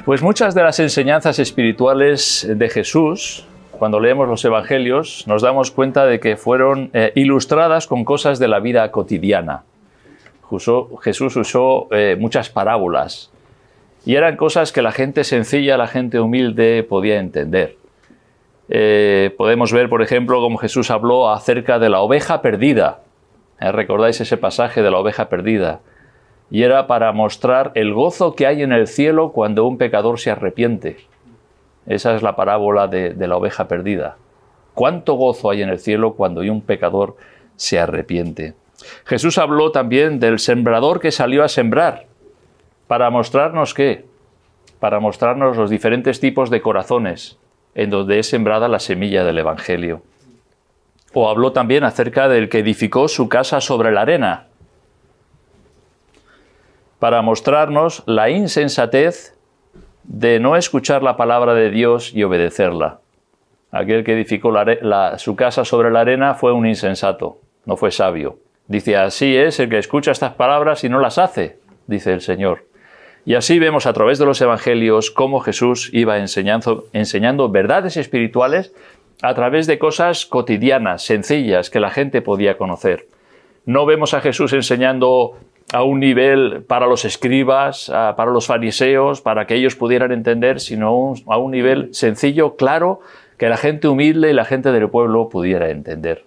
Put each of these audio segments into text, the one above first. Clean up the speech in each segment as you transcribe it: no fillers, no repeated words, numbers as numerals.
Pues muchas de las enseñanzas espirituales de Jesús, cuando leemos los evangelios, nos damos cuenta de que fueron ilustradas con cosas de la vida cotidiana. Jesús usó muchas parábolas y eran cosas que la gente sencilla, la gente humilde podía entender. Podemos ver, por ejemplo, cómo Jesús habló acerca de la oveja perdida. ¿Recordáis ese pasaje de la oveja perdida? Y era para mostrar el gozo que hay en el cielo cuando un pecador se arrepiente. Esa es la parábola de la oveja perdida. ¿Cuánto gozo hay en el cielo cuando un pecador se arrepiente? Jesús habló también del sembrador que salió a sembrar. ¿Para mostrarnos qué? Para mostrarnos los diferentes tipos de corazones en donde es sembrada la semilla del Evangelio. O habló también acerca del que edificó su casa sobre la arena, para mostrarnos la insensatez de no escuchar la palabra de Dios y obedecerla. Aquel que edificó su casa sobre la arena fue un insensato, no fue sabio. Dice, así es el que escucha estas palabras y no las hace, dice el Señor. Y así vemos a través de los evangelios cómo Jesús iba enseñando verdades espirituales a través de cosas cotidianas, sencillas, que la gente podía conocer. No vemos a Jesús enseñando a un nivel para los escribas, para los fariseos, para que ellos pudieran entender, sino a un nivel sencillo, claro, que la gente humilde y la gente del pueblo pudiera entender.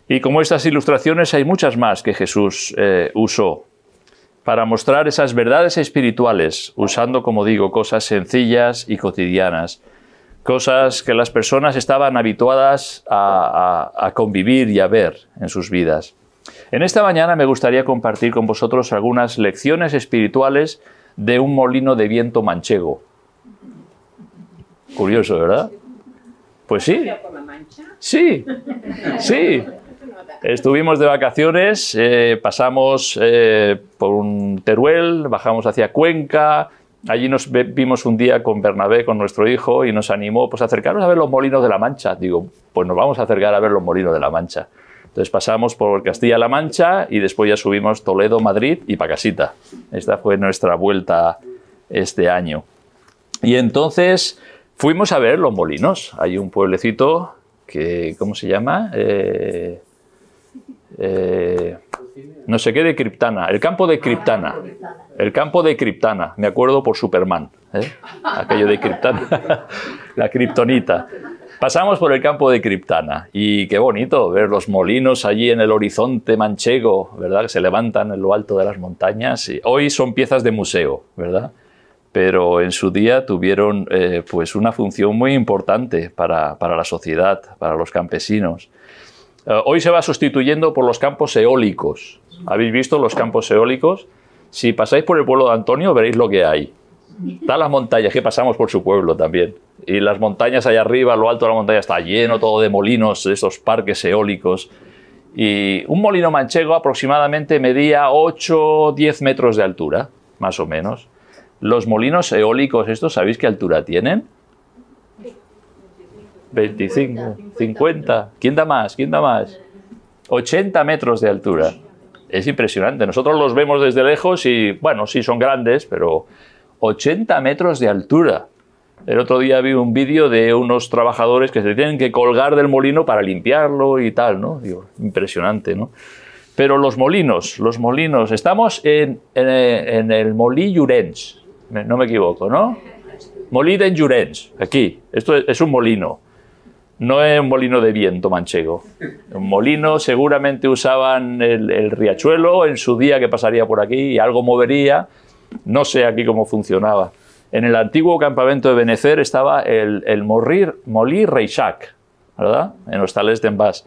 Y como estas ilustraciones hay muchas más que Jesús usó para mostrar esas verdades espirituales, usando, como digo, cosas sencillas y cotidianas, cosas que las personas estaban habituadas a convivir y a ver en sus vidas. En esta mañana me gustaría compartir con vosotros algunas lecciones espirituales de un molino de viento manchego. Curioso, ¿verdad? Pues sí. Sí, sí. Estuvimos de vacaciones, pasamos por un Teruel, bajamos hacia Cuenca. Allí nos vimos un día con Bernabé, con nuestro hijo, y nos animó pues, a acercarnos a ver los molinos de la Mancha. Digo, pues nos vamos a acercar a ver los molinos de la Mancha. Entonces pasamos por Castilla-La Mancha y después ya subimos Toledo, Madrid y pa' casita. Esta fue nuestra vuelta este año. Y entonces fuimos a ver los molinos. Hay un pueblecito que, ¿cómo se llama? No sé qué de Criptana. El campo de Criptana. El campo de Criptana. Me acuerdo por Superman. Aquello de Criptana. La kriptonita. Pasamos por el campo de Criptana y qué bonito ver los molinos allí en el horizonte manchego, ¿verdad? Que se levantan en lo alto de las montañas. Y hoy son piezas de museo, ¿verdad? Pero en su día tuvieron pues una función muy importante para la sociedad, para los campesinos. Hoy se va sustituyendo por los campos eólicos. ¿Habéis visto los campos eólicos? Si pasáis por el pueblo de Antonio veréis lo que hay. Están las montañas, que pasamos por su pueblo también. Y las montañas allá arriba, lo alto de la montaña está lleno todo de molinos, de estos parques eólicos. Y un molino manchego aproximadamente medía 8 o 10 metros de altura, más o menos. Los molinos eólicos estos, ¿sabéis qué altura tienen? 25, 50. ¿Quién da más? ¿Quién da más? 80 metros de altura. Es impresionante. Nosotros los vemos desde lejos y, bueno, sí son grandes, pero 80 metros de altura. El otro día vi un vídeo de unos trabajadores que se tienen que colgar del molino para limpiarlo y tal, ¿no? Digo, impresionante, ¿no? Pero los molinos, estamos en el Molí Llorenç, no me equivoco, ¿no? Molí d'en Llorenç, aquí. Esto es un molino. No es un molino de viento manchego. Un molino seguramente usaban el riachuelo en su día que pasaría por aquí y algo movería. No sé aquí cómo funcionaba. En el antiguo campamento de Benecer estaba el Molí Reixac, ¿verdad? En Hostales d'en Bas.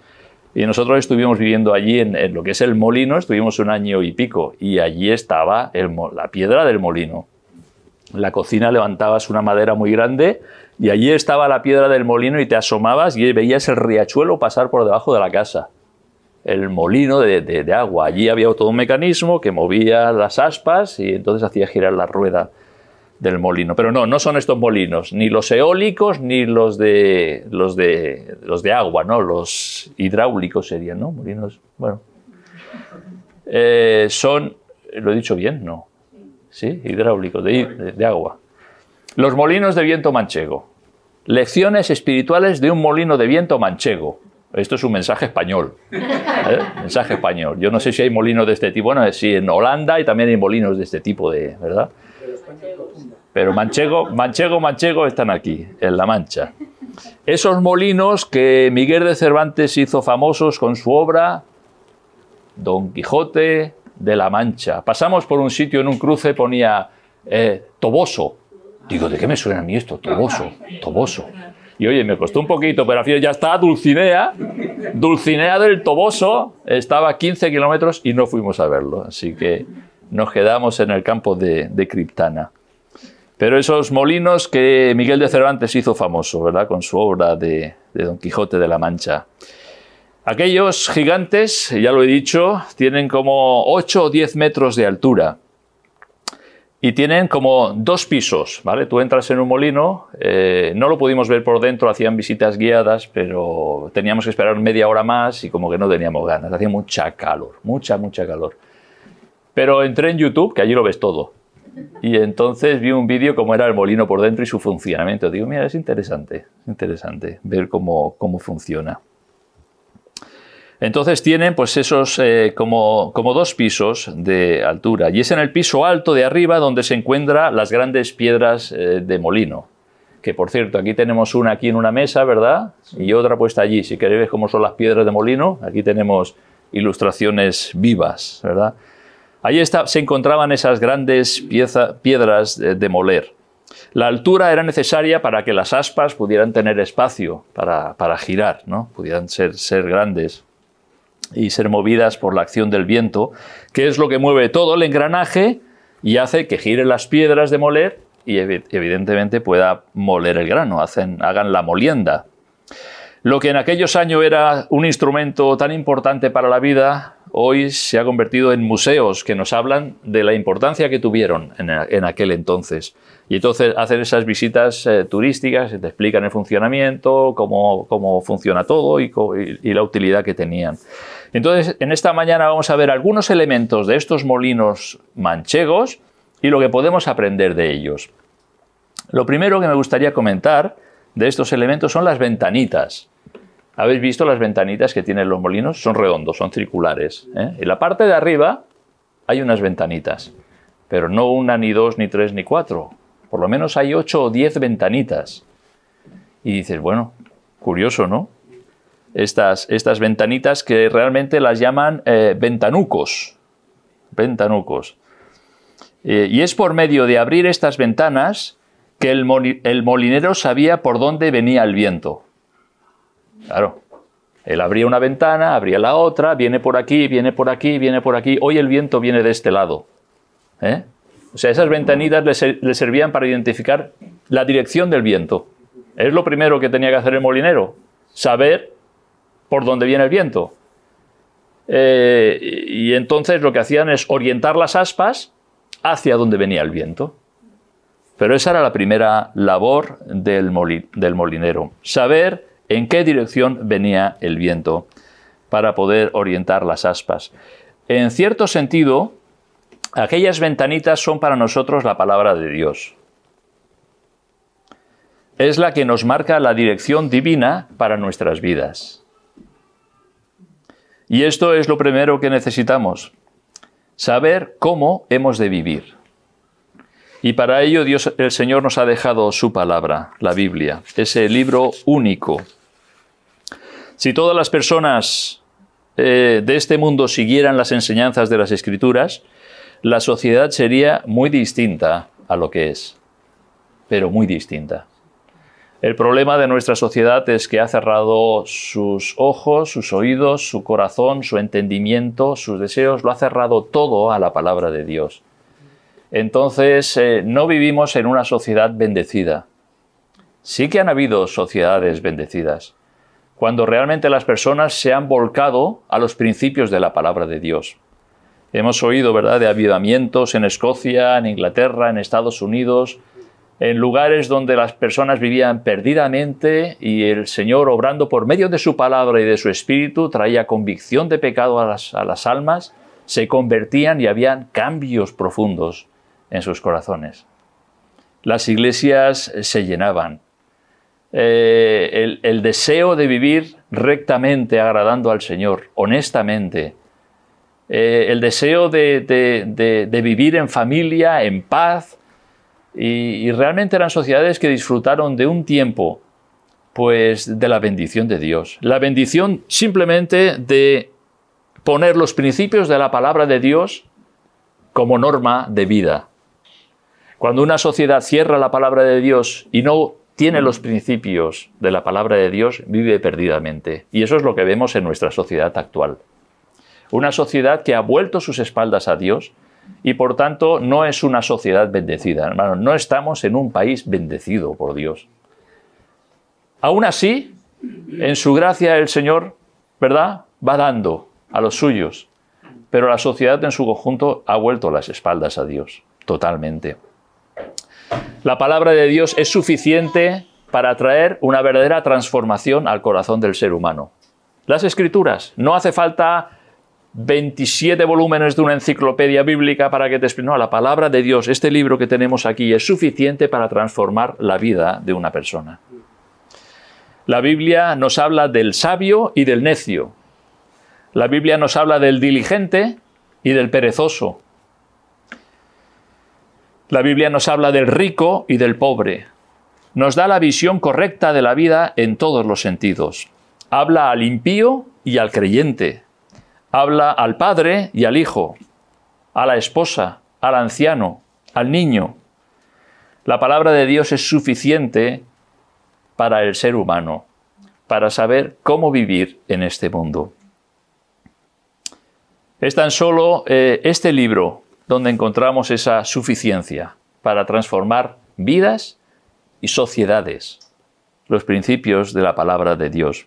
Y nosotros estuvimos viviendo allí en lo que es el molino, estuvimos 1 año y pico. Y allí estaba la piedra del molino. En la cocina levantabas una madera muy grande y allí estaba la piedra del molino y te asomabas y veías el riachuelo pasar por debajo de la casa. El molino de agua. Allí había todo un mecanismo que movía las aspas y entonces hacía girar la rueda del molino. Pero no son estos molinos, ni los eólicos ni los de agua, ¿no? Los hidráulicos serían, ¿no? Molinos, bueno. Lo he dicho bien, ¿no? sí, hidráulicos, de agua. Los molinos de viento manchego. Lecciones espirituales de un molino de viento manchego. Esto es un mensaje español. Mensaje español. Yo no sé si hay molinos de este tipo. Bueno, sí, en Holanda y también hay molinos de este tipo, ¿verdad? Pero manchego están aquí, en La Mancha. Esos molinos que Miguel de Cervantes hizo famosos con su obra Don Quijote de la Mancha. Pasamos por un sitio en un cruce, ponía Toboso. Digo, ¿de qué me suena a mí esto? Toboso, Toboso. Y oye, me costó un poquito, pero al final ya está Dulcinea del Toboso, estaba a 15 kilómetros y no fuimos a verlo. Así que nos quedamos en el campo de Criptana. Pero esos molinos que Miguel de Cervantes hizo famoso, ¿verdad? Con su obra de Don Quijote de la Mancha. Aquellos gigantes, ya lo he dicho, tienen como 8 o 10 metros de altura. Y tienen como 2 pisos, ¿vale? Tú entras en un molino, no lo pudimos ver por dentro, hacían visitas guiadas, pero teníamos que esperar media hora más y como que no teníamos ganas, hacía mucha calor, mucha calor. Pero entré en YouTube, que allí lo ves todo, y entonces vi un vídeo cómo era el molino por dentro y su funcionamiento. Digo, mira, es interesante ver cómo funciona. Entonces tienen pues esos como 2 pisos de altura y es en el piso alto de arriba donde se encuentran las grandes piedras de molino. Que por cierto, aquí tenemos una aquí en una mesa, ¿verdad? Y otra puesta allí. Si queréis ver cómo son las piedras de molino, aquí tenemos ilustraciones vivas, ¿verdad? Allí se encontraban esas grandes piedras de moler. La altura era necesaria para que las aspas pudieran tener espacio para girar, ¿no? Pudieran ser grandes y ser movidas por la acción del viento, que es lo que mueve todo el engranaje y hace que giren las piedras de moler y evidentemente pueda moler el grano, hagan la molienda. Lo que en aquellos años era un instrumento tan importante para la vida, hoy se ha convertido en museos que nos hablan de la importancia que tuvieron en aquel entonces. Y entonces hacen esas visitas turísticas, te explican el funcionamiento, cómo funciona todo y la utilidad que tenían. Entonces, en esta mañana vamos a ver algunos elementos de estos molinos manchegos y lo que podemos aprender de ellos. Lo primero que me gustaría comentar de estos elementos son las ventanitas. ¿Habéis visto las ventanitas que tienen los molinos? Son redondos, son circulares, ¿eh? En la parte de arriba hay unas ventanitas, pero no una, ni 2, ni 3, ni 4. Por lo menos hay 8 o 10 ventanitas. Y dices, bueno, curioso, ¿no? Estas ventanitas que realmente las llaman ventanucos. Ventanucos. Y es por medio de abrir estas ventanas que el molinero sabía por dónde venía el viento. Claro, él abría una ventana, abría la otra, viene por aquí, viene por aquí, viene por aquí. Hoy el viento viene de este lado. O sea, esas ventanitas le servían para identificar la dirección del viento. Es lo primero que tenía que hacer el molinero, saber por dónde viene el viento. Y entonces lo que hacían es orientar las aspas hacia donde venía el viento. Pero esa era la primera labor del molinero, saber en qué dirección venía el viento para poder orientar las aspas. En cierto sentido, aquellas ventanitas son para nosotros la palabra de Dios. Es la que nos marca la dirección divina para nuestras vidas. Y esto es lo primero que necesitamos, saber cómo hemos de vivir. Y para ello el Señor nos ha dejado su palabra, la Biblia, ese libro único. Si todas las personas de este mundo siguieran las enseñanzas de las Escrituras, la sociedad sería muy distinta a lo que es, pero muy distinta. El problema de nuestra sociedad es que ha cerrado sus ojos, sus oídos, su corazón, su entendimiento, sus deseos, lo ha cerrado todo a la palabra de Dios. Entonces, no vivimos en una sociedad bendecida. Sí que han habido sociedades bendecidas, cuando realmente las personas se han volcado a los principios de la palabra de Dios. Hemos oído, ¿verdad?, de avivamientos en Escocia, en Inglaterra, en Estados Unidos, en lugares donde las personas vivían perdidamente y el Señor, obrando por medio de su palabra y de su espíritu, traía convicción de pecado a las almas, se convertían y habían cambios profundos en sus corazones. Las iglesias se llenaban. El deseo de vivir rectamente, agradando al Señor, honestamente. El deseo de vivir en familia, en paz. Y realmente eran sociedades que disfrutaron de un tiempo, pues, de la bendición de Dios. La bendición simplemente de poner los principios de la palabra de Dios como norma de vida. Cuando una sociedad cierra la palabra de Dios y no tiene los principios de la palabra de Dios, vive perdidamente. Y eso es lo que vemos en nuestra sociedad actual. Una sociedad que ha vuelto sus espaldas a Dios y por tanto no es una sociedad bendecida. Hermanos, no estamos en un país bendecido por Dios. Aún así, en su gracia el Señor, ¿verdad?, va dando a los suyos. Pero la sociedad en su conjunto ha vuelto las espaldas a Dios, totalmente. La palabra de Dios es suficiente para traer una verdadera transformación al corazón del ser humano. Las Escrituras, no hace falta 27 volúmenes de una enciclopedia bíblica para que te explique. No, la palabra de Dios, este libro que tenemos aquí, es suficiente para transformar la vida de una persona. La Biblia nos habla del sabio y del necio. La Biblia nos habla del diligente y del perezoso. La Biblia nos habla del rico y del pobre. Nos da la visión correcta de la vida en todos los sentidos. Habla al impío y al creyente. Habla al padre y al hijo, a la esposa, al anciano, al niño. La palabra de Dios es suficiente para el ser humano, para saber cómo vivir en este mundo. Es tan solo este libro donde encontramos esa suficiencia para transformar vidas y sociedades, los principios de la palabra de Dios.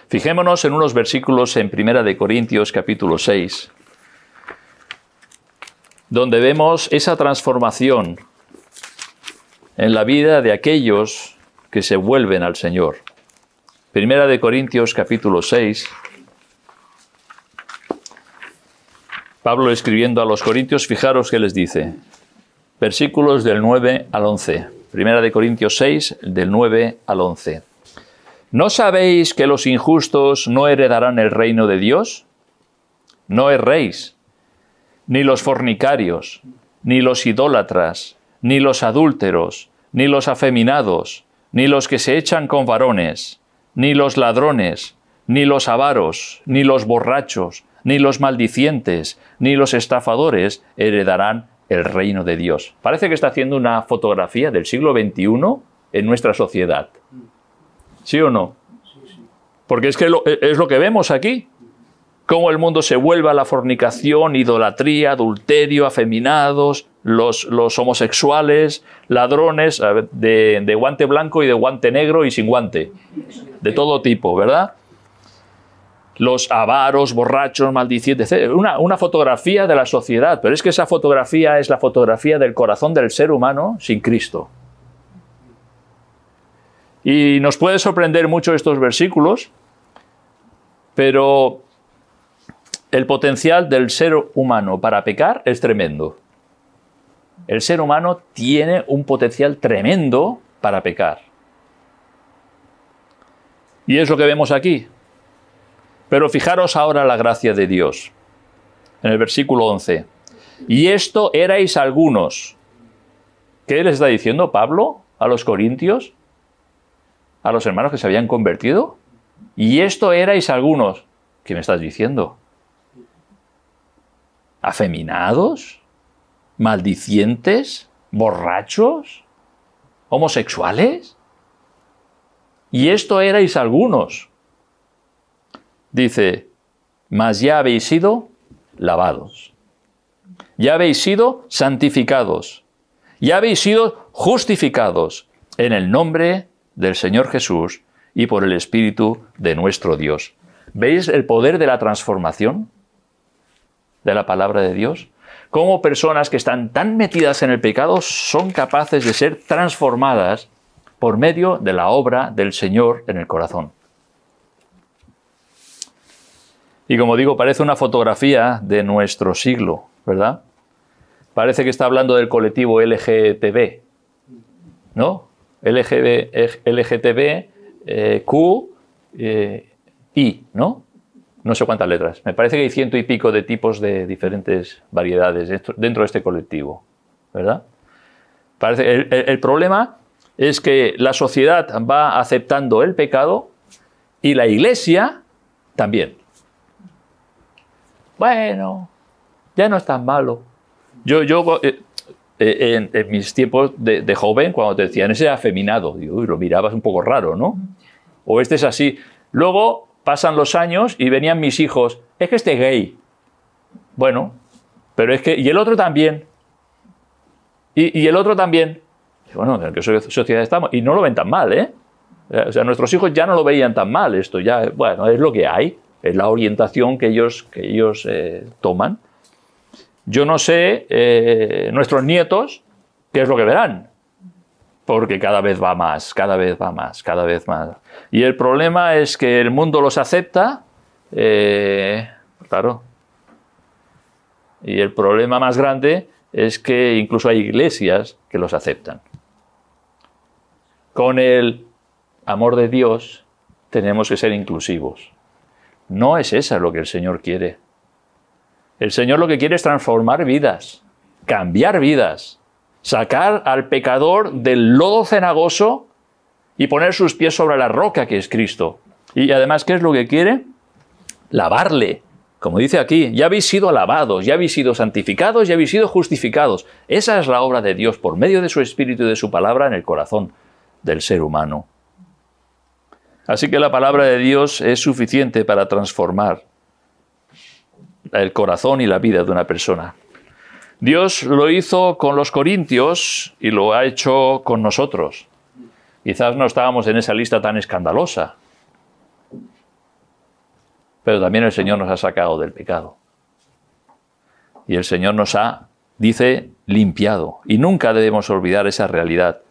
Fijémonos en unos versículos en 1 Corintios capítulo 6, donde vemos esa transformación en la vida de aquellos que se vuelven al Señor. 1 Corintios capítulo 6, Pablo escribiendo a los Corintios, fijaros qué les dice. Versículos del 9 al 11. 1 Corintios 6, del 9 al 11. ¿No sabéis que los injustos no heredarán el reino de Dios? No erréis, ni los fornicarios, ni los idólatras, ni los adúlteros, ni los afeminados, ni los que se echan con varones, ni los ladrones, ni los avaros, ni los borrachos, ni los maldicientes, ni los estafadores heredarán el reino de Dios. Parece que está haciendo una fotografía del siglo XXI en nuestra sociedad. ¿Sí o no? Porque es que es lo que vemos aquí. Cómo el mundo se vuelve a la fornicación, idolatría, adulterio, afeminados, los homosexuales, ladrones de guante blanco y de guante negro y sin guante. De todo tipo, ¿verdad? Los avaros, borrachos, maldicientes, etc. Una fotografía de la sociedad, pero es que esa fotografía es la fotografía del corazón del ser humano sin Cristo. Y nos puede sorprender mucho estos versículos, pero el potencial del ser humano para pecar es tremendo. El ser humano tiene un potencial tremendo para pecar. Y es lo que vemos aquí. Pero fijaros ahora la gracia de Dios. En el versículo 11. Y esto erais algunos. ¿Qué les está diciendo Pablo a los corintios? A los hermanos que se habían convertido. Y esto erais algunos. ¿Qué me estás diciendo? ¿Afeminados? ¿Maldicientes? ¿Borrachos? ¿Homosexuales? Y esto erais algunos. Dice, mas ya habéis sido lavados, ya habéis sido santificados, ya habéis sido justificados en el nombre del Señor Jesús y por el Espíritu de nuestro Dios. ¿Veis el poder de la transformación de la palabra de Dios? Cómo personas que están tan metidas en el pecado son capaces de ser transformadas por medio de la obra del Señor en el corazón. Y como digo, parece una fotografía de nuestro siglo, ¿verdad? Parece que está hablando del colectivo LGTB, ¿no? LGTB, Q, I, ¿no? No sé cuántas letras. Me parece que hay 100 y pico de tipos de diferentes variedades dentro de este colectivo, ¿verdad? El problema es que la sociedad va aceptando el pecado y la Iglesia también. Bueno, ya no es tan malo. En mis tiempos de joven, cuando te decían ese afeminado, digo, uy, lo mirabas un poco raro, ¿no? O este es así. Luego pasan los años y venían mis hijos, es que este es gay. Bueno, pero es que... Y el otro también. Y el otro también. Bueno, ¿en qué sociedad estamos? Y no lo ven tan mal, ¿eh? O sea, nuestros hijos ya no lo veían tan mal esto. Ya, bueno, es lo que hay. Es la orientación que ellos toman. Yo no sé, nuestros nietos, qué es lo que verán. Porque cada vez va más, cada vez va más, cada vez más. Y el problema es que el mundo los acepta, claro. Y el problema más grande es que incluso hay iglesias que los aceptan. Con el amor de Dios tenemos que ser inclusivos. No es eso lo que el Señor quiere. El Señor lo que quiere es transformar vidas, cambiar vidas, sacar al pecador del lodo cenagoso y poner sus pies sobre la roca que es Cristo. Y además, ¿qué es lo que quiere? Lavarle. Como dice aquí, ya habéis sido lavados, ya habéis sido santificados, ya habéis sido justificados. Esa es la obra de Dios por medio de su Espíritu y de su palabra en el corazón del ser humano. Así que la palabra de Dios es suficiente para transformar el corazón y la vida de una persona. Dios lo hizo con los corintios y lo ha hecho con nosotros. Quizás no estábamos en esa lista tan escandalosa, pero también el Señor nos ha sacado del pecado. Y el Señor nos ha, dice, limpiado. Y nunca debemos olvidar esa realidad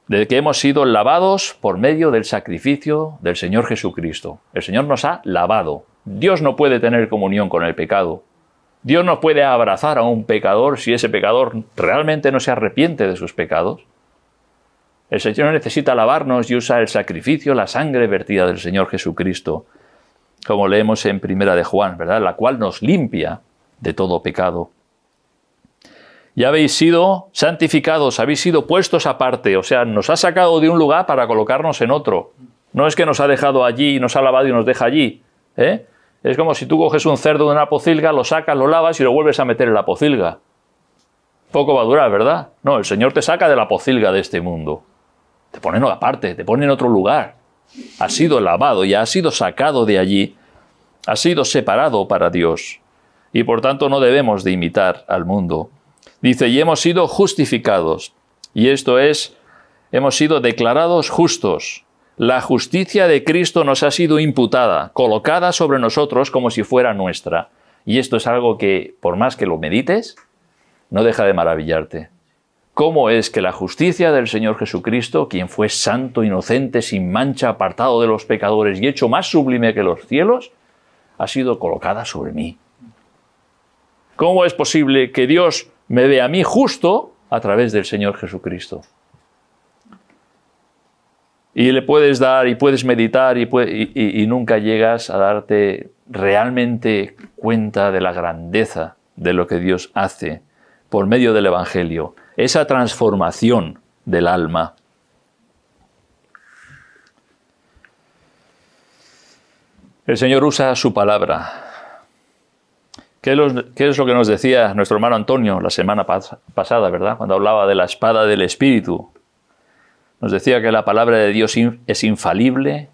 de que hemos sido lavados por medio del sacrificio del Señor Jesucristo. El Señor nos ha lavado. Dios no puede tener comunión con el pecado. Dios no puede abrazar a un pecador si ese pecador realmente no se arrepiente de sus pecados. El Señor necesita lavarnos y usa el sacrificio, la sangre vertida del Señor Jesucristo, como leemos en Primera de Juan, ¿verdad? La cual nos limpia de todo pecado. Ya habéis sido santificados, habéis sido puestos aparte, o sea, nos ha sacado de un lugar para colocarnos en otro. No es que nos ha dejado allí, nos ha lavado y nos deja allí, ¿eh? Es como si tú coges un cerdo de una pocilga, lo sacas, lo lavas y lo vuelves a meter en la pocilga. Poco va a durar, ¿verdad? No, el Señor te saca de la pocilga de este mundo. Te pone aparte, te pone en otro lugar. Has sido lavado, ya has sido sacado de allí. Has sido separado para Dios. Y por tanto no debemos de imitar al mundo. Dice, y hemos sido justificados. Y esto es, hemos sido declarados justos. La justicia de Cristo nos ha sido imputada, colocada sobre nosotros como si fuera nuestra. Y esto es algo que, por más que lo medites, no deja de maravillarte. ¿Cómo es que la justicia del Señor Jesucristo, quien fue santo, inocente, sin mancha, apartado de los pecadores y hecho más sublime que los cielos, ha sido colocada sobre mí? ¿Cómo es posible que Dios me vea a mí justo a través del Señor Jesucristo? Y le puedes dar y puedes meditar y nunca llegas a darte realmente cuenta de la grandeza de lo que Dios hace por medio del Evangelio. Esa transformación del alma. El Señor usa su palabra. ¿Qué es lo que nos decía nuestro hermano Antonio la semana pasada, ¿verdad? Cuando hablaba de la espada del Espíritu. Nos decía que la palabra de Dios es infalible,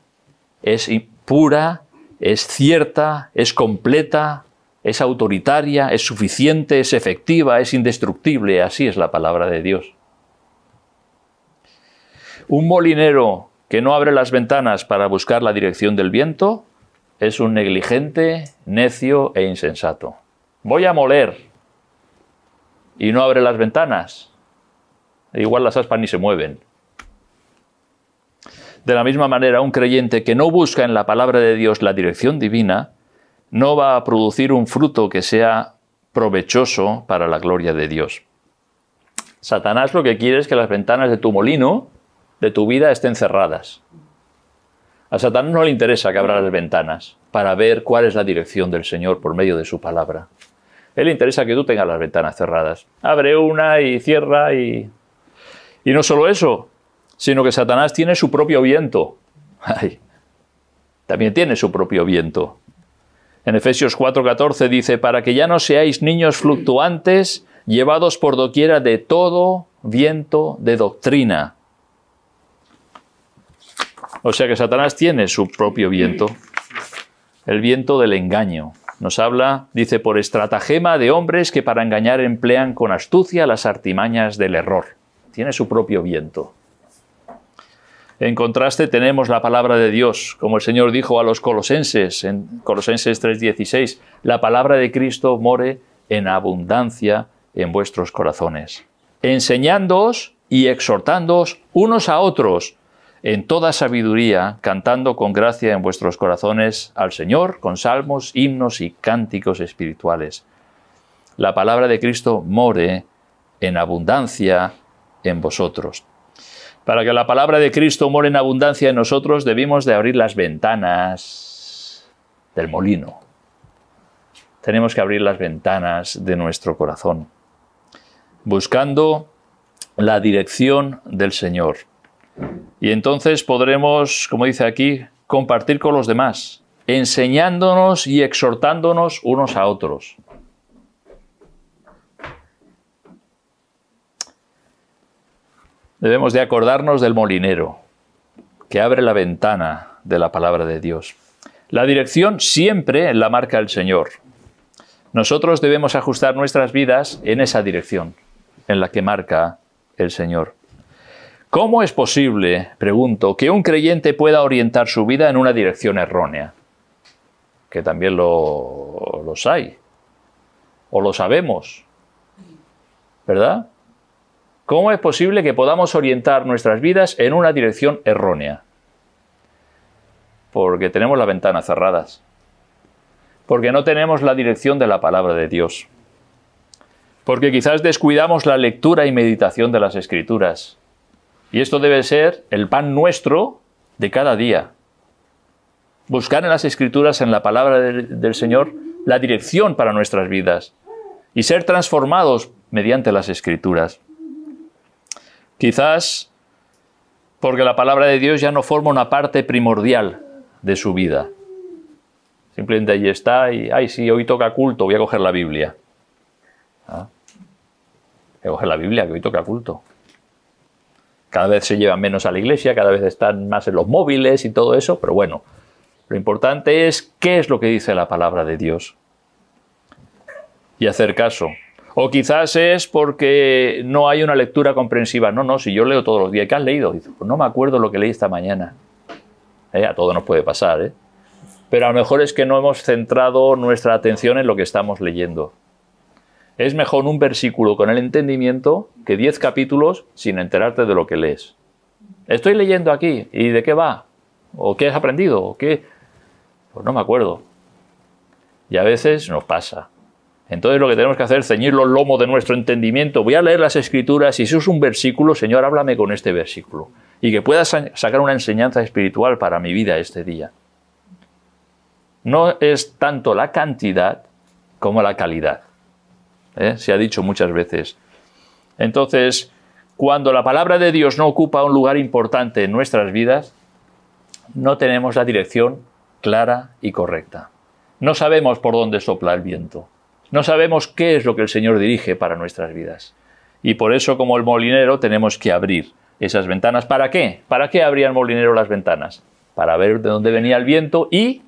es pura, es cierta, es completa, es autoritaria, es suficiente, es efectiva, es indestructible. Así es la palabra de Dios. Un molinero que no abre las ventanas para buscar la dirección del viento es un negligente, necio e insensato. Voy a moler y no abre las ventanas. Igual las aspas ni se mueven. De la misma manera, un creyente que no busca en la palabra de Dios la dirección divina no va a producir un fruto que sea provechoso para la gloria de Dios. Satanás lo que quiere es que las ventanas de tu molino, de tu vida, estén cerradas. A Satanás no le interesa que abra las ventanas para ver cuál es la dirección del Señor por medio de su palabra. A él le interesa que tú tengas las ventanas cerradas. Abre una y cierra y no solo eso, sino que Satanás tiene su propio viento. Ay, también tiene su propio viento. En Efesios 4:14 dice, para que ya no seáis niños fluctuantes, llevados por doquiera de todo viento de doctrina. O sea que Satanás tiene su propio viento, el viento del engaño. Nos habla, dice, por estratagema de hombres que para engañar emplean con astucia las artimañas del error. Tiene su propio viento. En contraste tenemos la palabra de Dios, como el Señor dijo a los colosenses, en Colosenses 3:16, la palabra de Cristo more en abundancia en vuestros corazones, enseñándoos y exhortándoos unos a otros en toda sabiduría, cantando con gracia en vuestros corazones al Señor, con salmos, himnos y cánticos espirituales. La palabra de Cristo more en abundancia en vosotros. Para que la palabra de Cristo more en abundancia en nosotros, debimos de abrir las ventanas del molino. Tenemos que abrir las ventanas de nuestro corazón, buscando la dirección del Señor. Y entonces podremos, como dice aquí, compartir con los demás, enseñándonos y exhortándonos unos a otros. Debemos de acordarnos del molinero, que abre la ventana de la palabra de Dios. La dirección siempre la marca el Señor. Nosotros debemos ajustar nuestras vidas en esa dirección, en la que marca el Señor. ¿Cómo es posible, pregunto, que un creyente pueda orientar su vida en una dirección errónea? Que también los hay, o lo sabemos, ¿verdad? ¿Cómo es posible que podamos orientar nuestras vidas en una dirección errónea? Porque tenemos las ventanas cerradas. Porque no tenemos la dirección de la palabra de Dios. Porque quizás descuidamos la lectura y meditación de las Escrituras. Y esto debe ser el pan nuestro de cada día. Buscar en las Escrituras, en la palabra del Señor, la dirección para nuestras vidas. Y ser transformados mediante las Escrituras. Quizás porque la palabra de Dios ya no forma una parte primordial de su vida. Simplemente ahí está y, ay, sí, hoy toca culto, voy a coger la Biblia. ¿Ah? Voy a coger la Biblia, que hoy toca culto. Cada vez se llevan menos a la iglesia, cada vez están más en los móviles y todo eso, pero bueno, lo importante es qué es lo que dice la palabra de Dios. Y hacer caso. O quizás es porque no hay una lectura comprensiva. No, si yo leo todos los días. ¿Qué has leído? Dice, pues no me acuerdo lo que leí esta mañana. A todo nos puede pasar, ¿eh? Pero a lo mejor es que no hemos centrado nuestra atención en lo que estamos leyendo. Es mejor un versículo con el entendimiento que 10 capítulos sin enterarte de lo que lees. Estoy leyendo aquí, ¿y de qué va? ¿O qué has aprendido? ¿O qué? Pues no me acuerdo. Y a veces nos pasa. Entonces lo que tenemos que hacer es ceñir los lomos de nuestro entendimiento. Voy a leer las Escrituras y si es un versículo, Señor, háblame con este versículo. Y que pueda sacar una enseñanza espiritual para mi vida este día. No es tanto la cantidad como la calidad. Se ha dicho muchas veces. Entonces, cuando la palabra de Dios no ocupa un lugar importante en nuestras vidas, no tenemos la dirección clara y correcta. No sabemos por dónde sopla el viento. No sabemos qué es lo que el Señor dirige para nuestras vidas. Y por eso, como el molinero, tenemos que abrir esas ventanas. ¿Para qué? ¿Para qué abría el molinero las ventanas? Para ver de dónde venía el viento y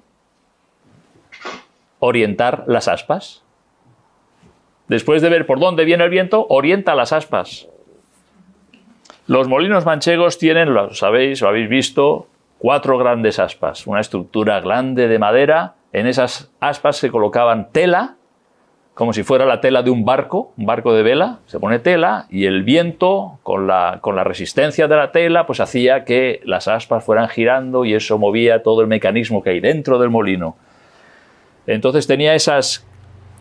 orientar las aspas. Después de ver por dónde viene el viento, orienta las aspas. Los molinos manchegos tienen, lo sabéis, lo habéis visto, 4 grandes aspas. Una estructura grande de madera. En esas aspas se colocaban tela, como si fuera la tela de un barco de vela. Se pone tela y el viento, con la resistencia de la tela, pues hacía que las aspas fueran girando y eso movía todo el mecanismo que hay dentro del molino. Entonces tenía esas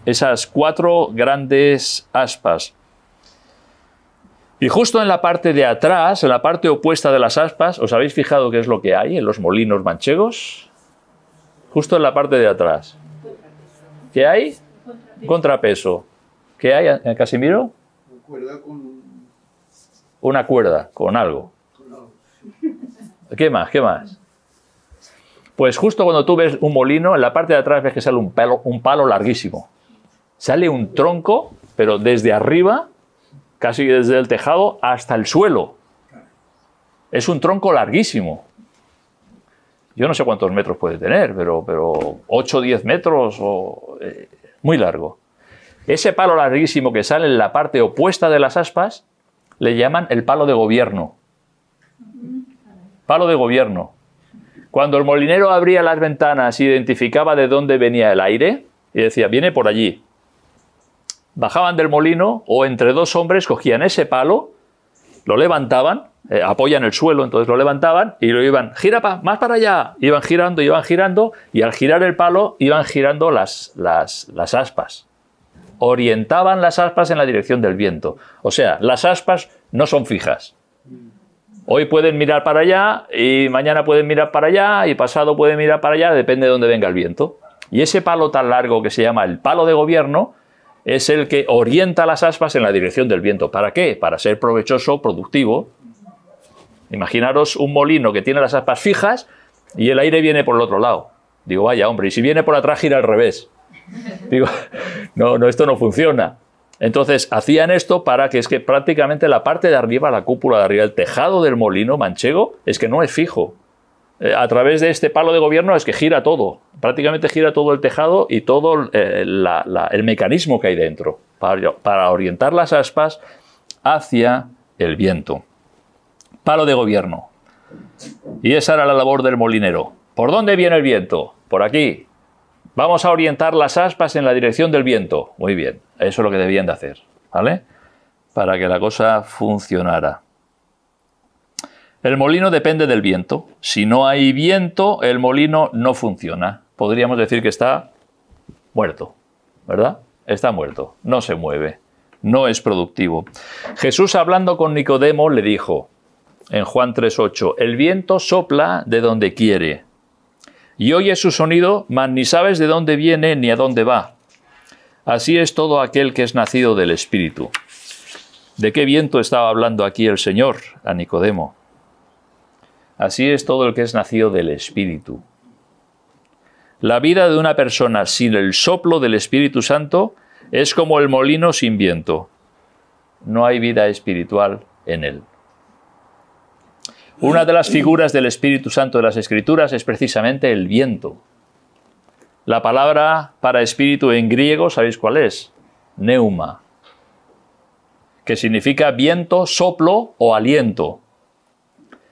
esas 4 grandes aspas. Y justo en la parte de atrás, en la parte opuesta de las aspas, ¿os habéis fijado qué es lo que hay en los molinos manchegos? Justo en la parte de atrás. ¿Qué hay? Contrapeso. ¿Qué hay, Casimiro? Una cuerda con algo. ¿Qué más? ¿Qué más? Pues justo cuando tú ves un molino, en la parte de atrás ves que sale un palo larguísimo. Sale un tronco, pero desde arriba, casi desde el tejado hasta el suelo. Es un tronco larguísimo. Yo no sé cuántos metros puede tener, pero 8 o 10 metros, muy largo. Ese palo larguísimo que sale en la parte opuesta de las aspas, le llaman el palo de gobierno. Palo de gobierno. Cuando el molinero abría las ventanas, identificaba de dónde venía el aire y decía, viene por allí. Bajaban del molino o entre 2 hombres cogían ese palo, lo levantaban, apoyan el suelo, entonces lo levantaban y lo iban, gira más para allá. Iban girando y al girar el palo iban girando las aspas. Orientaban las aspas en la dirección del viento. O sea, las aspas no son fijas. Hoy pueden mirar para allá y mañana pueden mirar para allá y pasado pueden mirar para allá, depende de dónde venga el viento. Y ese palo tan largo que se llama el palo de gobierno es el que orienta las aspas en la dirección del viento. ¿Para qué? Para ser provechoso, productivo. Imaginaros un molino que tiene las aspas fijas y el aire viene por el otro lado. Digo, vaya hombre, y si viene por atrás gira al revés. Digo, no, esto no funciona. Entonces hacían esto para que es que prácticamente la parte de arriba, la cúpula de arriba, el tejado del molino manchego, es que no es fijo. A través de este palo de gobierno es que gira todo. Prácticamente gira todo el tejado y todo el mecanismo que hay dentro para orientar las aspas hacia el viento. Palo de gobierno. Y esa era la labor del molinero. ¿Por dónde viene el viento? Por aquí. Vamos a orientar las aspas en la dirección del viento. Muy bien, eso es lo que debían de hacer, ¿vale? Para que la cosa funcionara. El molino depende del viento. Si no hay viento, el molino no funciona. Podríamos decir que está muerto, ¿verdad? Está muerto, no se mueve, no es productivo. Jesús, hablando con Nicodemo, le dijo en Juan 3:8, el viento sopla de donde quiere y oyes su sonido, mas ni sabes de dónde viene ni a dónde va. Así es todo aquel que es nacido del Espíritu. ¿De qué viento estaba hablando aquí el Señor a Nicodemo? Así es todo el que es nacido del Espíritu. La vida de una persona sin el soplo del Espíritu Santo es como el molino sin viento. No hay vida espiritual en él. Una de las figuras del Espíritu Santo de las Escrituras es precisamente el viento. La palabra para espíritu en griego, ¿sabéis cuál es? Neuma, que significa viento, soplo o aliento.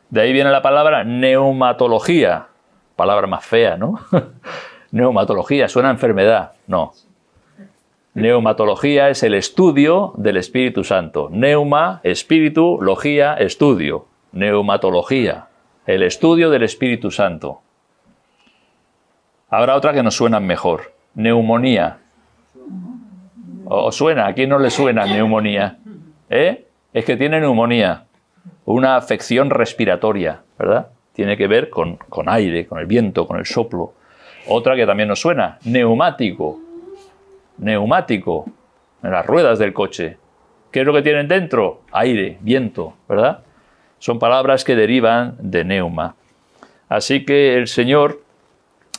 De ahí viene la palabra neumatología, palabra más fea, ¿no? Neumatología, suena a enfermedad, no. Neumatología es el estudio del Espíritu Santo. Neuma, espíritu, logía, estudio. Neumatología, el estudio del Espíritu Santo. Habrá otra que nos suena mejor. Neumonía. ¿Os suena? ¿A quién no le suena neumonía? Es que tiene neumonía. Una afección respiratoria, ¿verdad? Tiene que ver con aire, con el viento, con el soplo. Otra que también nos suena, neumático. Neumático, en las ruedas del coche. ¿Qué es lo que tienen dentro? Aire, viento, ¿verdad? Son palabras que derivan de neuma. Así que el Señor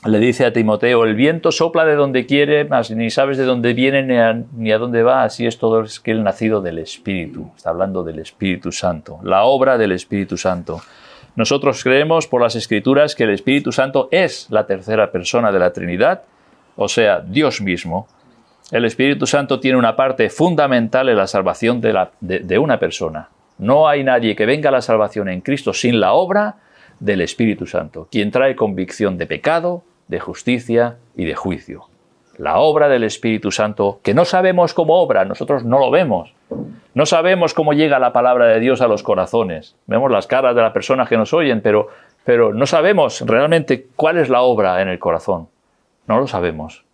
le dice a Timoteo, el viento sopla de donde quiere, mas ni sabes de dónde viene ni a dónde va, así es todo el nacido del Espíritu. Está hablando del Espíritu Santo, la obra del Espíritu Santo. Nosotros creemos por las Escrituras que el Espíritu Santo es la tercera persona de la Trinidad, o sea, Dios mismo. El Espíritu Santo tiene una parte fundamental en la salvación de una persona. No hay nadie que venga a la salvación en Cristo sin la obra del Espíritu Santo, quien trae convicción de pecado, de justicia y de juicio. La obra del Espíritu Santo, que no sabemos cómo obra, nosotros no lo vemos. No sabemos cómo llega la palabra de Dios a los corazones. Vemos las caras de las personas que nos oyen, pero no sabemos realmente cuál es la obra en el corazón. No lo sabemos,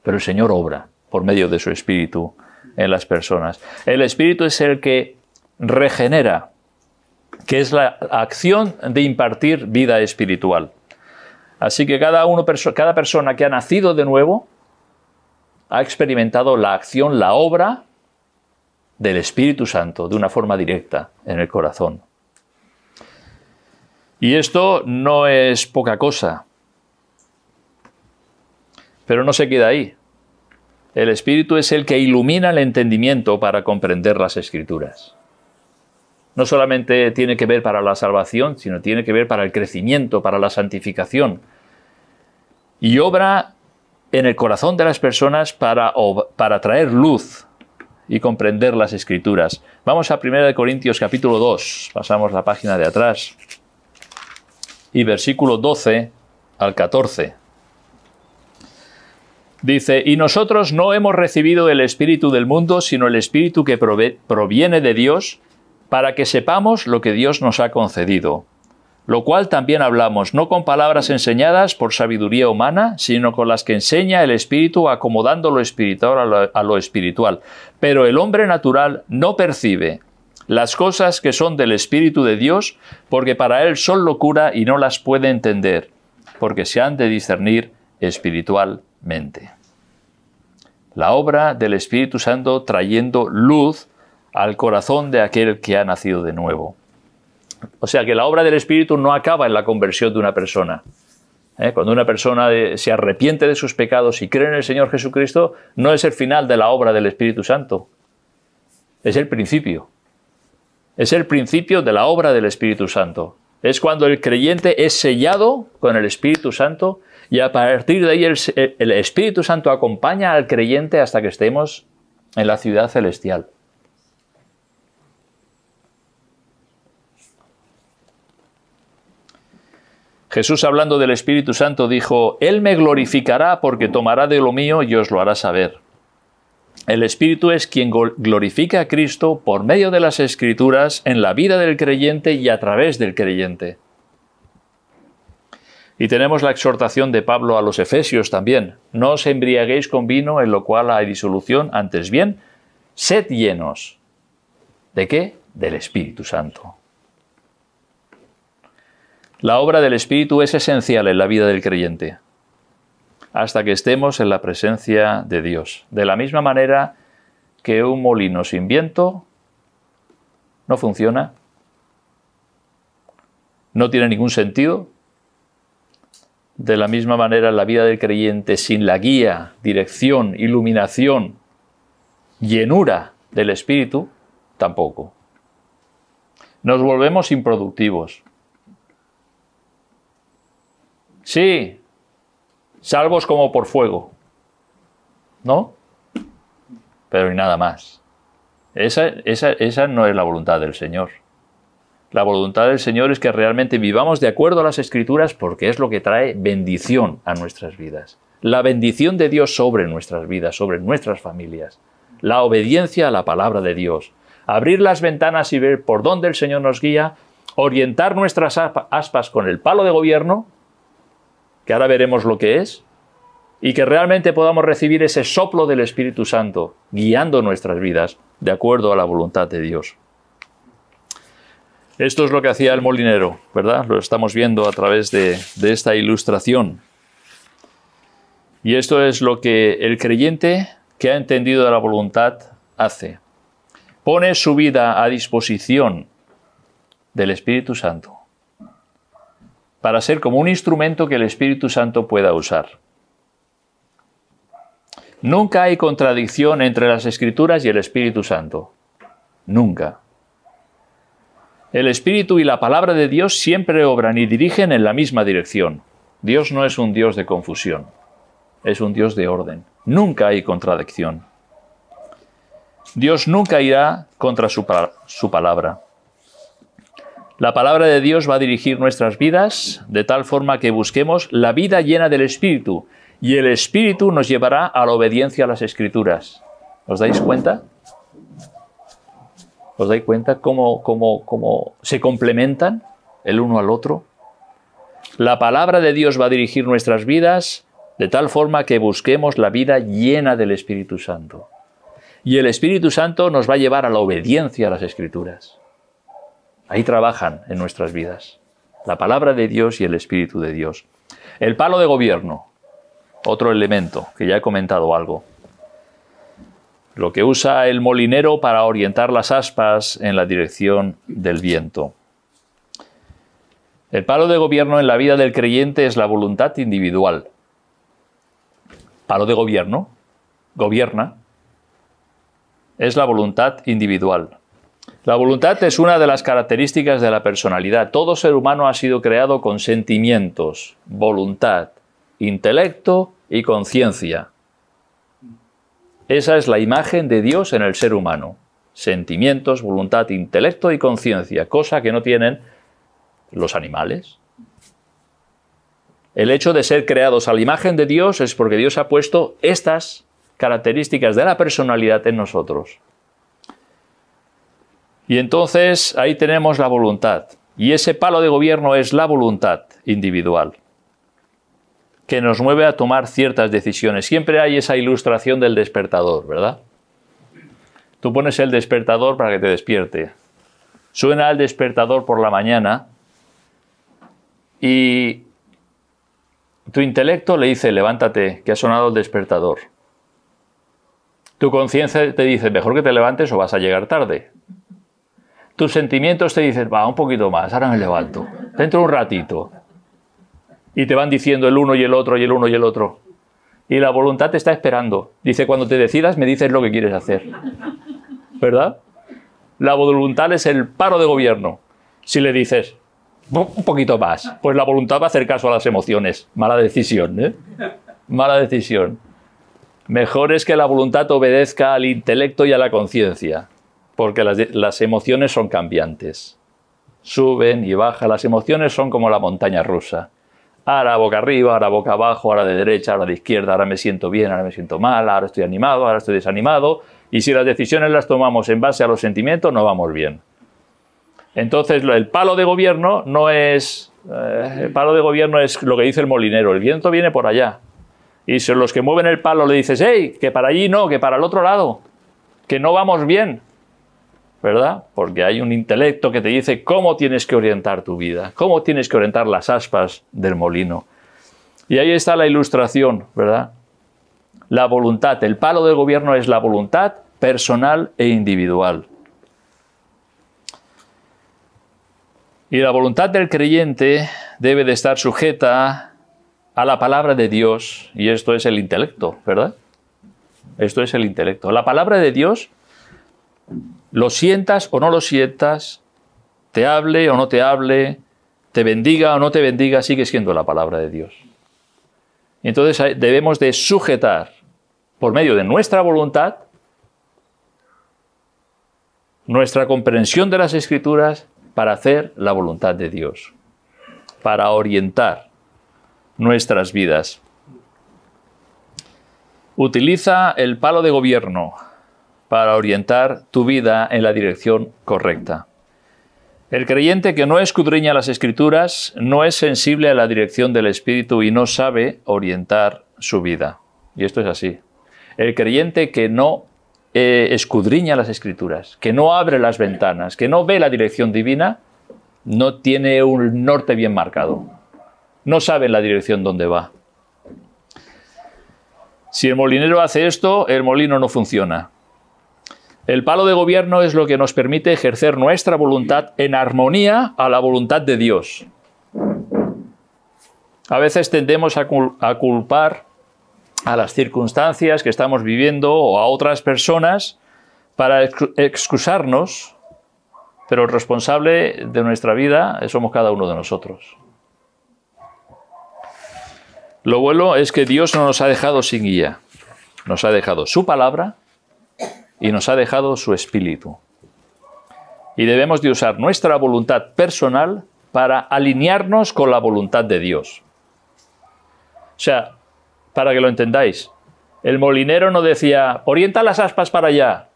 pero el Señor obra. por medio de su Espíritu en las personas. El Espíritu es el que regenera, que es la acción de impartir vida espiritual. Así que cada persona que ha nacido de nuevo ha experimentado la acción, la obra del Espíritu Santo de una forma directa en el corazón. Y esto no es poca cosa, pero no se queda ahí. El Espíritu es el que ilumina el entendimiento para comprender las Escrituras. No solamente tiene que ver para la salvación, sino tiene que ver para el crecimiento, para la santificación. Y obra en el corazón de las personas para traer luz y comprender las Escrituras. Vamos a 1 Corintios capítulo 2, pasamos la página de atrás, y versículo 12 al 14. Dice, y nosotros no hemos recibido el Espíritu del mundo, sino el Espíritu que proviene de Dios, para que sepamos lo que Dios nos ha concedido. Lo cual también hablamos, no con palabras enseñadas por sabiduría humana, sino con las que enseña el Espíritu, acomodando lo espiritual a lo espiritual. Pero el hombre natural no percibe las cosas que son del Espíritu de Dios, porque para él son locura y no las puede entender, porque se han de discernir espiritualmente. La obra del Espíritu Santo trayendo luz al corazón de aquel que ha nacido de nuevo. O sea que la obra del Espíritu no acaba en la conversión de una persona. Cuando una persona se arrepiente de sus pecados y cree en el Señor Jesucristo, no es el final de la obra del Espíritu Santo. Es el principio. Es el principio de la obra del Espíritu Santo. Es cuando el creyente es sellado con el Espíritu Santo y a partir de ahí el Espíritu Santo acompaña al creyente hasta que estemos en la ciudad celestial. Jesús, hablando del Espíritu Santo, dijo, Él me glorificará porque tomará de lo mío y os lo hará saber. El Espíritu es quien glorifica a Cristo por medio de las Escrituras en la vida del creyente y a través del creyente. Y tenemos la exhortación de Pablo a los Efesios también. No os embriaguéis con vino en lo cual hay disolución, antes bien, sed llenos. ¿De qué? Del Espíritu Santo. La obra del Espíritu es esencial en la vida del creyente, hasta que estemos en la presencia de Dios. De la misma manera que un molino sin viento no funciona, no tiene ningún sentido. De la misma manera la vida del creyente sin la guía, dirección, iluminación, llenura del Espíritu, tampoco. Nos volvemos improductivos. Sí, salvos como por fuego, ¿no? Pero y nada más. Esa no es la voluntad del Señor. La voluntad del Señor es que realmente vivamos de acuerdo a las Escrituras porque es lo que trae bendición a nuestras vidas. La bendición de Dios sobre nuestras vidas, sobre nuestras familias. La obediencia a la palabra de Dios. Abrir las ventanas y ver por dónde el Señor nos guía. Orientar nuestras aspas con el palo de gobierno, que ahora veremos lo que es, y que realmente podamos recibir ese soplo del Espíritu Santo, guiando nuestras vidas de acuerdo a la voluntad de Dios. Esto es lo que hacía el molinero, ¿verdad? Lo estamos viendo a través de esta ilustración. Y esto es lo que el creyente que ha entendido la voluntad hace. Pone su vida a disposición del Espíritu Santo, para ser como un instrumento que el Espíritu Santo pueda usar. Nunca hay contradicción entre las Escrituras y el Espíritu Santo. Nunca. El Espíritu y la palabra de Dios siempre obran y dirigen en la misma dirección. Dios no es un Dios de confusión, es un Dios de orden. Nunca hay contradicción. Dios nunca irá contra su palabra. La palabra de Dios va a dirigir nuestras vidas de tal forma que busquemos la vida llena del Espíritu y el Espíritu nos llevará a la obediencia a las Escrituras. ¿Os dais cuenta? ¿Os dais cuenta cómo se complementan el uno al otro? La palabra de Dios va a dirigir nuestras vidas de tal forma que busquemos la vida llena del Espíritu Santo. Y el Espíritu Santo nos va a llevar a la obediencia a las Escrituras. Ahí trabajan en nuestras vidas la palabra de Dios y el Espíritu de Dios. El palo de gobierno, otro elemento que ya he comentado algo. Lo que usa el molinero para orientar las aspas en la dirección del viento. El palo de gobierno en la vida del creyente es la voluntad individual. Palo de gobierno, gobierna, es la voluntad individual. La voluntad es una de las características de la personalidad. Todo ser humano ha sido creado con sentimientos, voluntad, intelecto y conciencia. Esa es la imagen de Dios en el ser humano. Sentimientos, voluntad, intelecto y conciencia, cosa que no tienen los animales. El hecho de ser creados a la imagen de Dios es porque Dios ha puesto estas características de la personalidad en nosotros. Y entonces ahí tenemos la voluntad. Y ese palo de gobierno es la voluntad individual, que nos mueve a tomar ciertas decisiones. Siempre hay esa ilustración del despertador, ¿verdad? Tú pones el despertador para que te despierte. Suena el despertador por la mañana y tu intelecto le dice, levántate, que ha sonado el despertador. Tu conciencia te dice, mejor que te levantes o vas a llegar tarde. Tus sentimientos te dicen, va, un poquito más, ahora me levanto, dentro de un ratito. Y te van diciendo el uno y el otro y el uno y el otro. Y la voluntad te está esperando. Dice, cuando te decidas me dices lo que quieres hacer. ¿Verdad? La voluntad es el palo de gobierno. Si le dices, un poquito más, pues la voluntad va a hacer caso a las emociones. Mala decisión, ¿eh? Mala decisión. Mejor es que la voluntad obedezca al intelecto y a la conciencia, porque las emociones son cambiantes. Suben y bajan. Las emociones son como la montaña rusa. Ahora boca arriba, ahora boca abajo, ahora de derecha, ahora de izquierda, ahora me siento bien, ahora me siento mal, ahora estoy animado, ahora estoy desanimado. Y si las decisiones las tomamos en base a los sentimientos, no vamos bien. Entonces, el palo de gobierno no es... el palo de gobierno es lo que dice el molinero. El viento viene por allá. Y si los que mueven el palo le dices, hey, que para allí no, que para el otro lado, que no vamos bien, ¿verdad? Porque hay un intelecto que te dice cómo tienes que orientar tu vida, cómo tienes que orientar las aspas del molino. Y ahí está la ilustración, ¿verdad? La voluntad, el palo del gobierno es la voluntad personal e individual. Y la voluntad del creyente debe de estar sujeta a la palabra de Dios, y esto es el intelecto, ¿verdad? Esto es el intelecto. La palabra de Dios, lo sientas o no lo sientas, te hable o no te hable, te bendiga o no te bendiga, sigue siendo la palabra de Dios. Y entonces debemos de sujetar, por medio de nuestra voluntad, nuestra comprensión de las Escrituras para hacer la voluntad de Dios, para orientar nuestras vidas. Utiliza el palo de gobierno para orientar tu vida en la dirección correcta. El creyente que no escudriña las Escrituras no es sensible a la dirección del Espíritu y no sabe orientar su vida. Y esto es así. El creyente que no escudriña las Escrituras, que no abre las ventanas, que no ve la dirección divina, no tiene un norte bien marcado. No sabe la dirección donde va. Si el molinero hace esto, el molino no funciona. El palo de gobierno es lo que nos permite ejercer nuestra voluntad en armonía a la voluntad de Dios. A veces tendemos a culpar a las circunstancias que estamos viviendo o a otras personas para excusarnos, pero el responsable de nuestra vida somos cada uno de nosotros. Lo bueno es que Dios no nos ha dejado sin guía. Nos ha dejado su palabra y nos ha dejado su espíritu. Y debemos de usar nuestra voluntad personal para alinearnos con la voluntad de Dios. O sea, para que lo entendáis, el molinero no decía, orienta las aspas para allá,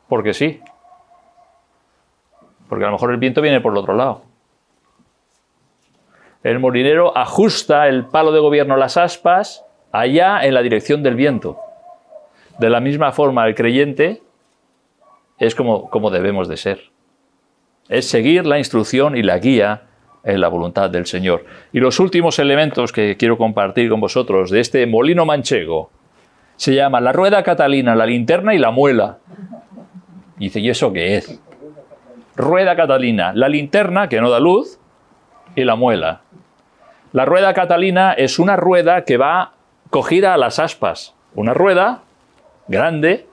porque sí. Porque a lo mejor el viento viene por el otro lado. El molinero ajusta el palo de gobierno, las aspas, allá en la dirección del viento. De la misma forma, el creyente es como debemos de ser. Es seguir la instrucción y la guía en la voluntad del Señor. Y los últimos elementos que quiero compartir con vosotros de este molino manchego se llama la rueda catalina, la linterna y la muela. Y dice, ¿y eso qué es? Rueda catalina, la linterna que no da luz y la muela. La rueda catalina es una rueda que va cogida a las aspas. Una rueda grande,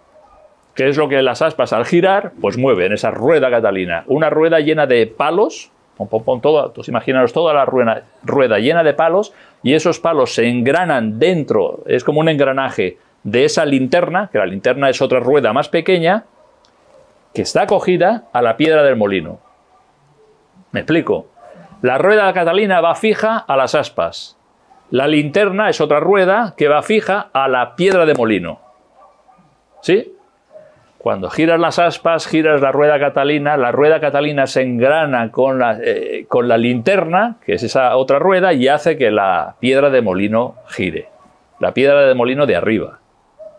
que es lo que las aspas al girar, pues mueven esa rueda catalina. Una rueda llena de palos, imaginaros toda la rueda llena de palos, y esos palos se engranan dentro, es como un engranaje de esa linterna, que la linterna es otra rueda más pequeña, que está cogida a la piedra del molino. ¿Me explico? La rueda catalina va fija a las aspas. La linterna es otra rueda que va fija a la piedra de molino. ¿Sí? Cuando giras las aspas, giras la rueda catalina se engrana con la linterna, que es esa otra rueda, y hace que la piedra de molino gire. La piedra de molino de arriba,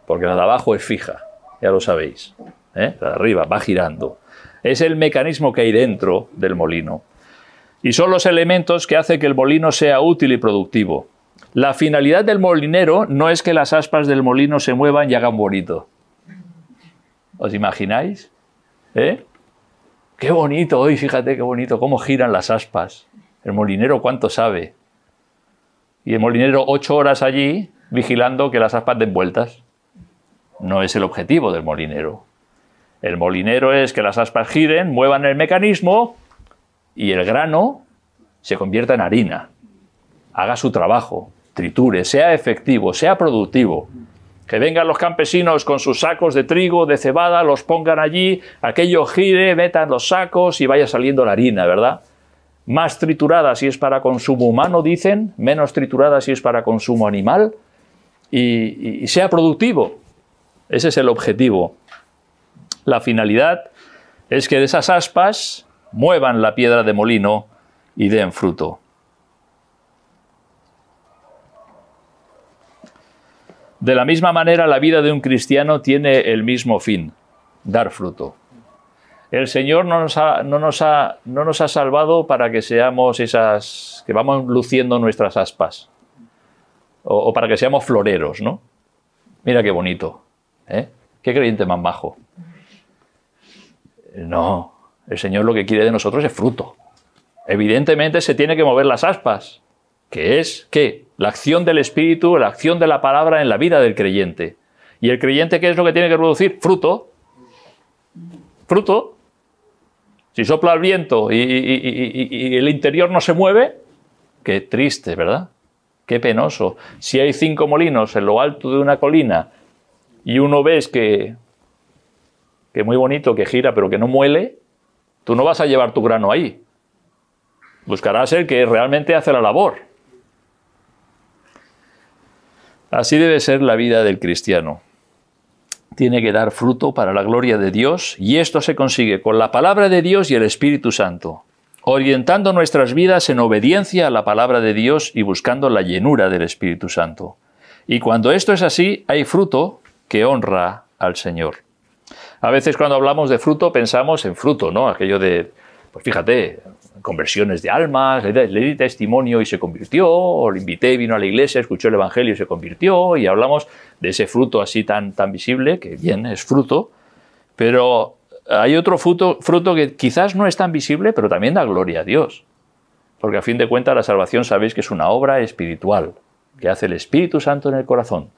porque la de abajo es fija, ya lo sabéis. La de arriba va girando. Es el mecanismo que hay dentro del molino. Y son los elementos que hacen que el molino sea útil y productivo. La finalidad del molinero no es que las aspas del molino se muevan y hagan bonito. ¿Os imagináis? Qué bonito hoy, fíjate qué bonito, cómo giran las aspas. El molinero cuánto sabe. Y el molinero 8 horas allí vigilando que las aspas den vueltas. No es el objetivo del molinero. El molinero es que las aspas giren, muevan el mecanismo y el grano se convierta en harina. Haga su trabajo, triture, sea efectivo, sea productivo. Que vengan los campesinos con sus sacos de trigo, de cebada, los pongan allí, aquello gire, metan los sacos y vaya saliendo la harina, ¿verdad? Más triturada si es para consumo humano, dicen, menos triturada si es para consumo animal, y sea productivo. Ese es el objetivo. La finalidad es que de esas aspas muevan la piedra de molino y den fruto. De la misma manera, la vida de un cristiano tiene el mismo fin, dar fruto. El Señor no nos ha salvado para que seamos esas, que vamos luciendo nuestras aspas, o para que seamos floreros, ¿no? Mira qué bonito, qué creyente más majo. No, el Señor lo que quiere de nosotros es fruto. Evidentemente se tiene que mover las aspas, que es, ¿qué? La acción del Espíritu, la acción de la palabra en la vida del creyente. ¿Y el creyente qué es lo que tiene que producir? Fruto. Fruto. Si sopla el viento y el interior no se mueve, qué triste, ¿verdad? Qué penoso. Si hay 5 molinos en lo alto de una colina y uno ves que muy bonito, que gira, pero que no muele, tú no vas a llevar tu grano ahí. Buscarás el que realmente hace la labor. Así debe ser la vida del cristiano. Tiene que dar fruto para la gloria de Dios, y esto se consigue con la palabra de Dios y el Espíritu Santo, orientando nuestras vidas en obediencia a la palabra de Dios y buscando la llenura del Espíritu Santo. Y cuando esto es así, hay fruto que honra al Señor. A veces cuando hablamos de fruto pensamos en fruto, ¿no? Aquello de, pues fíjate, conversiones de almas, le di testimonio y se convirtió, o le invité, vino a la iglesia, escuchó el Evangelio y se convirtió, y hablamos de ese fruto así tan visible, que bien, es fruto, pero hay otro fruto que quizás no es tan visible, pero también da gloria a Dios. Porque a fin de cuentas la salvación sabéis que es una obra espiritual, que hace el Espíritu Santo en el corazón.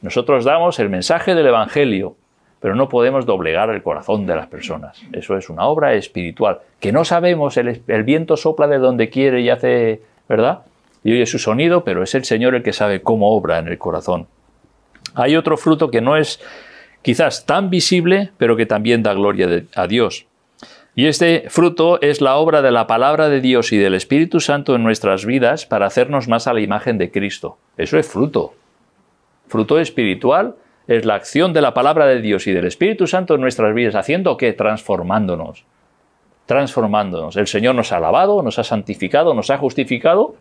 Nosotros damos el mensaje del Evangelio, pero no podemos doblegar el corazón de las personas. Eso es una obra espiritual, que no sabemos, el viento sopla de donde quiere y hace, ¿verdad? Y oye su sonido, pero es el Señor el que sabe cómo obra en el corazón. Hay otro fruto que no es quizás tan visible, pero que también da gloria a Dios. Y este fruto es la obra de la palabra de Dios y del Espíritu Santo en nuestras vidas para hacernos más a la imagen de Cristo. Eso es fruto. Fruto espiritual es la acción de la palabra de Dios y del Espíritu Santo en nuestras vidas. ¿Haciendo qué? Transformándonos. Transformándonos. El Señor nos ha lavado, nos ha santificado, nos ha justificado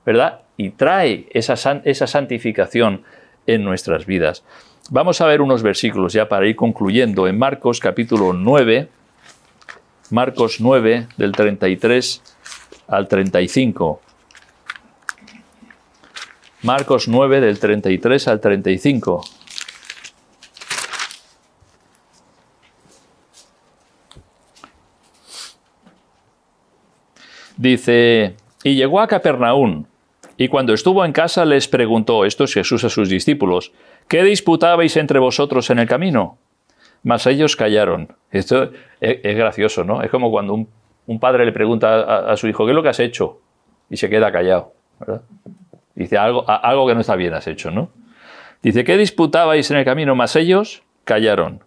¿verdad? Y trae esa santificación en nuestras vidas. Vamos a ver unos versículos ya para ir concluyendo. En Marcos capítulo 9, Marcos 9, del 33 al 35. Marcos 9, del 33 al 35. Dice, y llegó a Capernaum, y cuando estuvo en casa les preguntó, esto es Jesús a sus discípulos, ¿qué disputabais entre vosotros en el camino? Mas ellos callaron. Esto es gracioso, ¿no? Es como cuando un padre le pregunta a su hijo, ¿qué es lo que has hecho? Y se queda callado, ¿verdad? Dice, algo que no está bien has hecho, ¿no? Dice, ¿qué disputabais en el camino? Mas ellos callaron.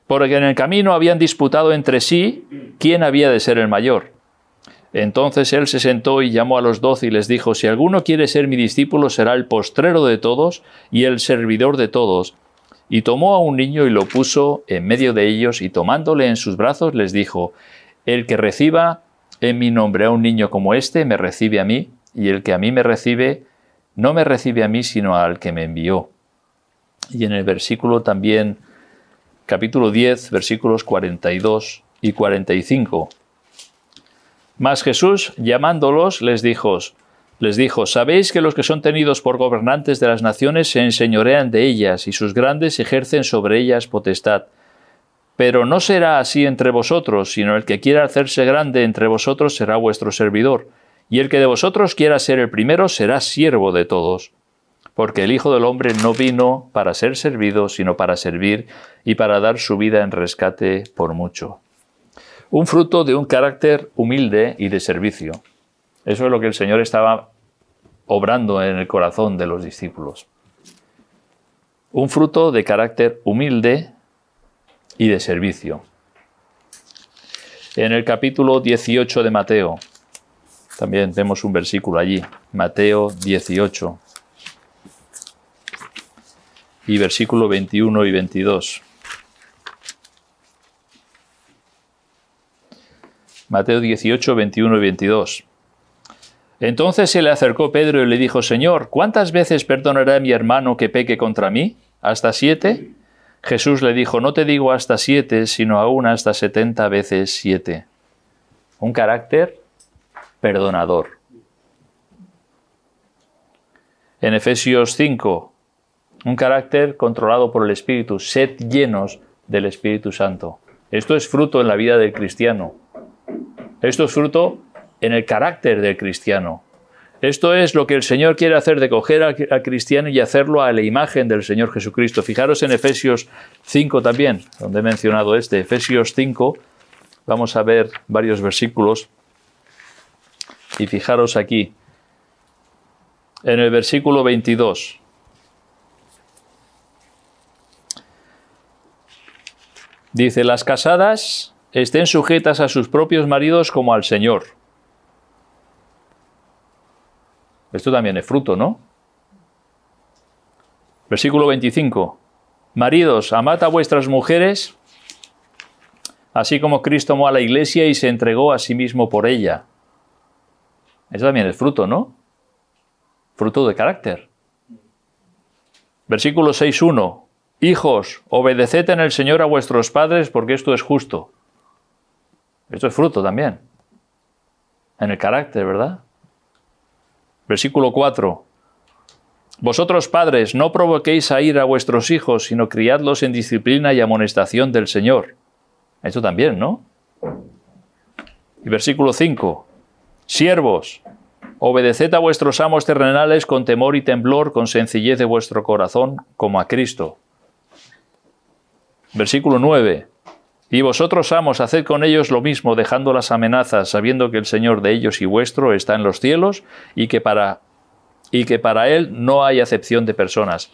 Porque en el camino habían disputado entre sí quién había de ser el mayor. Entonces él se sentó y llamó a los 12 y les dijo, si alguno quiere ser mi discípulo será el postrero de todos y el servidor de todos. Y tomó a un niño y lo puso en medio de ellos y tomándole en sus brazos les dijo, el que reciba en mi nombre a un niño como este me recibe a mí, y el que a mí me recibe no me recibe a mí sino al que me envió. Y en el versículo también, capítulo 10, versículos 42 y 45. Mas Jesús, llamándolos, les dijo, ¿sabéis que los que son tenidos por gobernantes de las naciones se enseñorean de ellas, y sus grandes ejercen sobre ellas potestad? Pero no será así entre vosotros, sino el que quiera hacerse grande entre vosotros será vuestro servidor, y el que de vosotros quiera ser el primero será siervo de todos. Porque el Hijo del Hombre no vino para ser servido, sino para servir, y para dar su vida en rescate por mucho. Un fruto de un carácter humilde y de servicio. Eso es lo que el Señor estaba obrando en el corazón de los discípulos. Un fruto de carácter humilde y de servicio. En el capítulo 18 de Mateo, también vemos un versículo allí, Mateo 18, y versículo 21 y 22. Mateo 18, 21 y 22. Entonces se le acercó Pedro y le dijo, Señor, ¿cuántas veces perdonará mi hermano que peque contra mí? ¿Hasta 7? Jesús le dijo, no te digo hasta 7, sino aún hasta 70 veces 7. Un carácter perdonador. En Efesios 5, un carácter controlado por el Espíritu, sed llenos del Espíritu Santo. Esto es fruto en la vida del cristiano. Esto es fruto en el carácter del cristiano. Esto es lo que el Señor quiere hacer, de coger al cristiano y hacerlo a la imagen del Señor Jesucristo. Fijaros en Efesios 5 también, donde he mencionado Efesios 5, vamos a ver varios versículos. Y fijaros aquí, en el versículo 22. Dice, las casadas estén sujetas a sus propios maridos como al Señor. Esto también es fruto, ¿no? Versículo 25. Maridos, amad a vuestras mujeres, así como Cristo amó a la iglesia y se entregó a sí mismo por ella. Eso también es fruto, ¿no? Fruto de carácter. Versículo 6.1. Hijos, obedeced en el Señor a vuestros padres, porque esto es justo. Esto es fruto también. En el carácter, ¿verdad? Versículo 4. Vosotros padres, no provoquéis a ira a vuestros hijos, sino criadlos en disciplina y amonestación del Señor. Esto también, ¿no? Y versículo 5. Siervos, obedeced a vuestros amos terrenales con temor y temblor, con sencillez de vuestro corazón, como a Cristo. Versículo 9. Y vosotros, amos, haced con ellos lo mismo, dejando las amenazas, sabiendo que el Señor de ellos y vuestro está en los cielos, y que para Él no hay acepción de personas.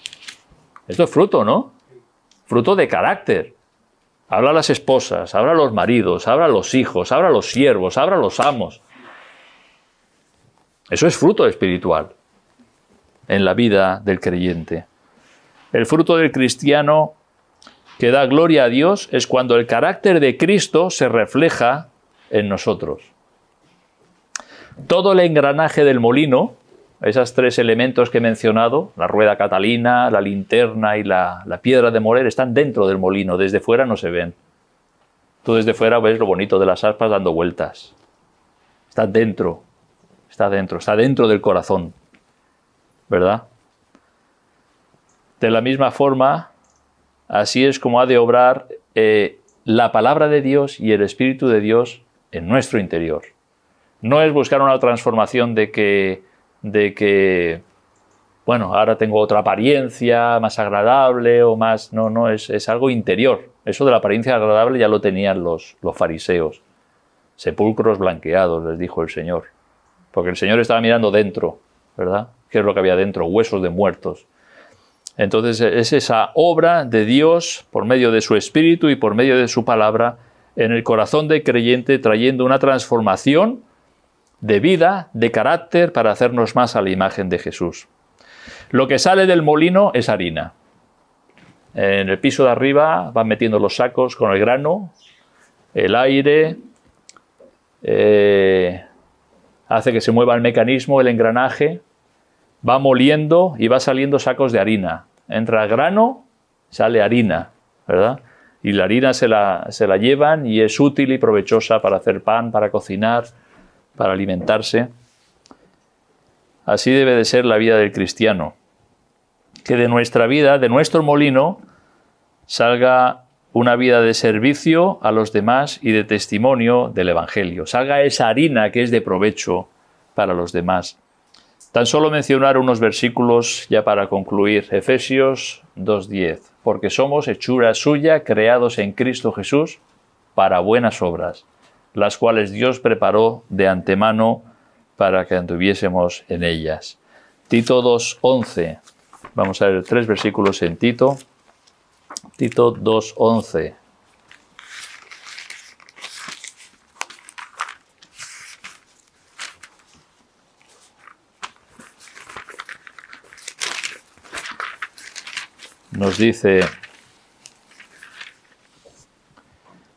Esto es fruto, ¿no? Fruto de carácter. Habla a las esposas, habla a los maridos, habla a los hijos, habla a los siervos, habla a los amos. Eso es fruto espiritual en la vida del creyente. El fruto del cristiano que da gloria a Dios es cuando el carácter de Cristo se refleja en nosotros. Todo el engranaje del molino esos tres elementos que he mencionado, la rueda catalina, la linterna y la piedra de moler, están dentro del molino, desde fuera no se ven. Tú desde fuera ves lo bonito de las aspas dando vueltas. Está dentro del corazón, ¿verdad? De la misma forma, así es como ha de obrar la palabra de Dios y el Espíritu de Dios en nuestro interior. No es buscar una transformación de que bueno, ahora tengo otra apariencia más agradable o más... No, es algo interior. Eso de la apariencia agradable ya lo tenían los fariseos. Sepulcros blanqueados, les dijo el Señor. Porque el Señor estaba mirando dentro, ¿verdad? ¿Qué es lo que había dentro? Huesos de muertos. Entonces es esa obra de Dios por medio de su Espíritu y por medio de su palabra en el corazón del creyente, trayendo una transformación de vida, de carácter, para hacernos más a la imagen de Jesús. Lo que sale del molino es harina. En el piso de arriba van metiendo los sacos con el grano, el aire, hace que se mueva el mecanismo, el engranaje, va moliendo y va saliendo sacos de harina. Entra grano, sale harina, ¿verdad? Y la harina se la llevan y es útil y provechosa para hacer pan, para cocinar, para alimentarse. Así debe de ser la vida del cristiano. Que de nuestra vida, de nuestro molino, salga una vida de servicio a los demás y de testimonio del Evangelio. Salga esa harina que es de provecho para los demás. Tan solo mencionar unos versículos ya para concluir. Efesios 2:10. Porque somos hechura suya, creados en Cristo Jesús, para buenas obras, las cuales Dios preparó de antemano para que anduviésemos en ellas. Tito 2:11. Vamos a ver 3 versículos en Tito. Tito 2:11. Nos dice: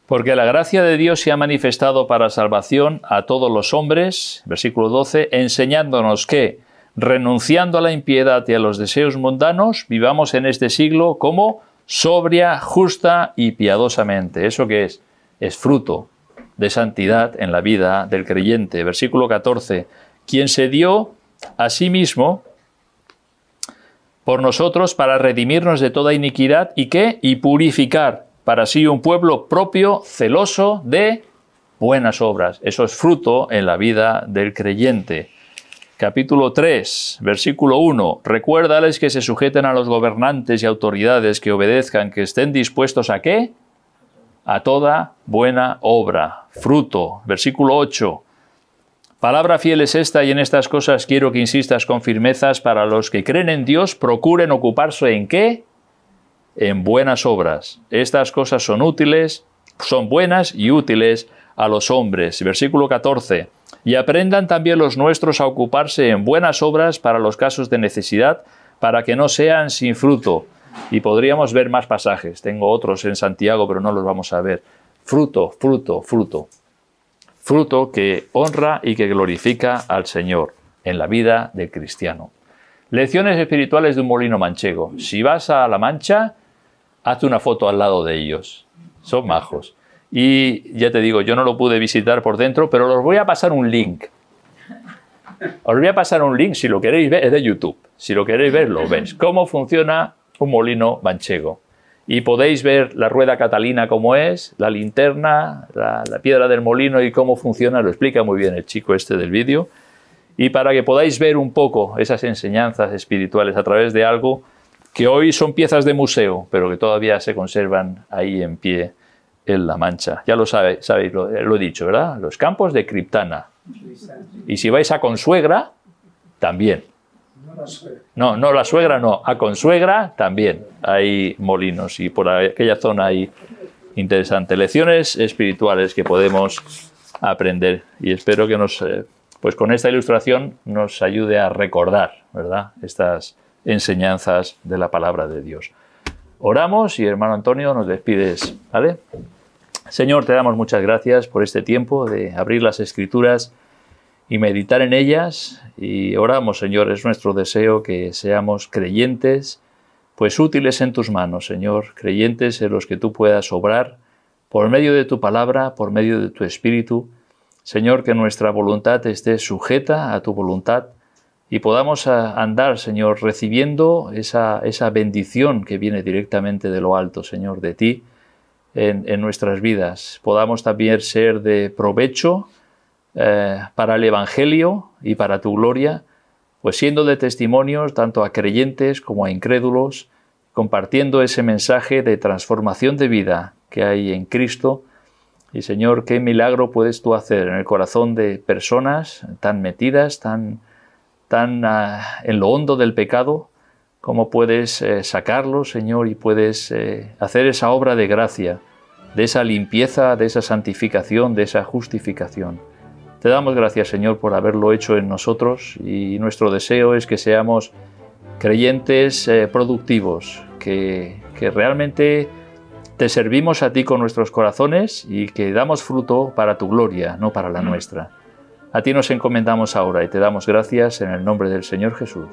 porque la gracia de Dios se ha manifestado para salvación a todos los hombres, versículo 12, enseñándonos que, renunciando a la impiedad y a los deseos mundanos, vivamos en este siglo como sobria, justa y piadosamente. ¿Eso qué es? Es fruto de santidad en la vida del creyente. Versículo 14, quien se dio a sí mismo por nosotros para redimirnos de toda iniquidad y ¿qué? Y purificar para sí un pueblo propio, celoso de buenas obras. Eso es fruto en la vida del creyente. Capítulo 3, versículo 1. Recuérdales que se sujeten a los gobernantes y autoridades, que obedezcan, que estén dispuestos ¿a qué? A toda buena obra. Fruto. Versículo 8. Palabra fiel es esta, y en estas cosas quiero que insistas con firmezas. Para los que creen en Dios, procuren ocuparse ¿en qué? En buenas obras. Estas cosas son útiles, son buenas y útiles a los hombres. Versículo 14. Y aprendan también los nuestros a ocuparse en buenas obras para los casos de necesidad, para que no sean sin fruto. Y podríamos ver más pasajes. Tengo otros en Santiago, pero no los vamos a ver. Fruto, fruto, fruto. Fruto que honra y que glorifica al Señor en la vida del cristiano. Lecciones espirituales de un molino manchego. Si vas a La Mancha, hazte una foto al lado de ellos. Son majos. Y ya te digo, yo no lo pude visitar por dentro, pero os voy a pasar un link. Os voy a pasar un link, si lo queréis ver, es de YouTube. Si lo queréis ver, lo veis. Cómo funciona un molino manchego. Y podéis ver la rueda catalina cómo es, la linterna, la piedra del molino y cómo funciona. Lo explica muy bien el chico este del vídeo. Y para que podáis ver un poco esas enseñanzas espirituales a través de algo que hoy son piezas de museo, pero que todavía se conservan ahí en pie en La Mancha. Ya lo sabéis, lo he dicho, ¿verdad? Los campos de Criptana. Y si vais a Consuegra, también. No, la suegra no. A Consuegra también hay molinos y por aquella zona hay interesantes lecciones espirituales que podemos aprender. Y espero que pues con esta ilustración nos ayude a recordar, ¿verdad?, estas enseñanzas de la palabra de Dios. Oramos y, hermano Antonio, nos despides, ¿vale? Señor, te damos muchas gracias por este tiempo de abrir las Escrituras y meditar en ellas. Y oramos, Señor, es nuestro deseo que seamos creyentes, pues útiles en tus manos, Señor, creyentes en los que tú puedas obrar por medio de tu palabra, por medio de tu Espíritu. Señor, que nuestra voluntad esté sujeta a tu voluntad y podamos andar, Señor, recibiendo esa bendición que viene directamente de lo alto, Señor, de ti en nuestras vidas. Podamos también ser de provecho para el Evangelio y para tu gloria, pues siendo de testimonios tanto a creyentes como a incrédulos, compartiendo ese mensaje de transformación de vida que hay en Cristo. Y Señor, qué milagro puedes tú hacer en el corazón de personas tan metidas, tan en lo hondo del pecado, cómo puedes sacarlos, Señor, y puedes hacer esa obra de gracia, de esa limpieza, de esa santificación, de esa justificación. Te damos gracias, Señor, por haberlo hecho en nosotros, y nuestro deseo es que seamos creyentes productivos, que realmente te servimos a ti con nuestros corazones y que damos fruto para tu gloria, no para la nuestra. A ti nos encomendamos ahora y te damos gracias en el nombre del Señor Jesús.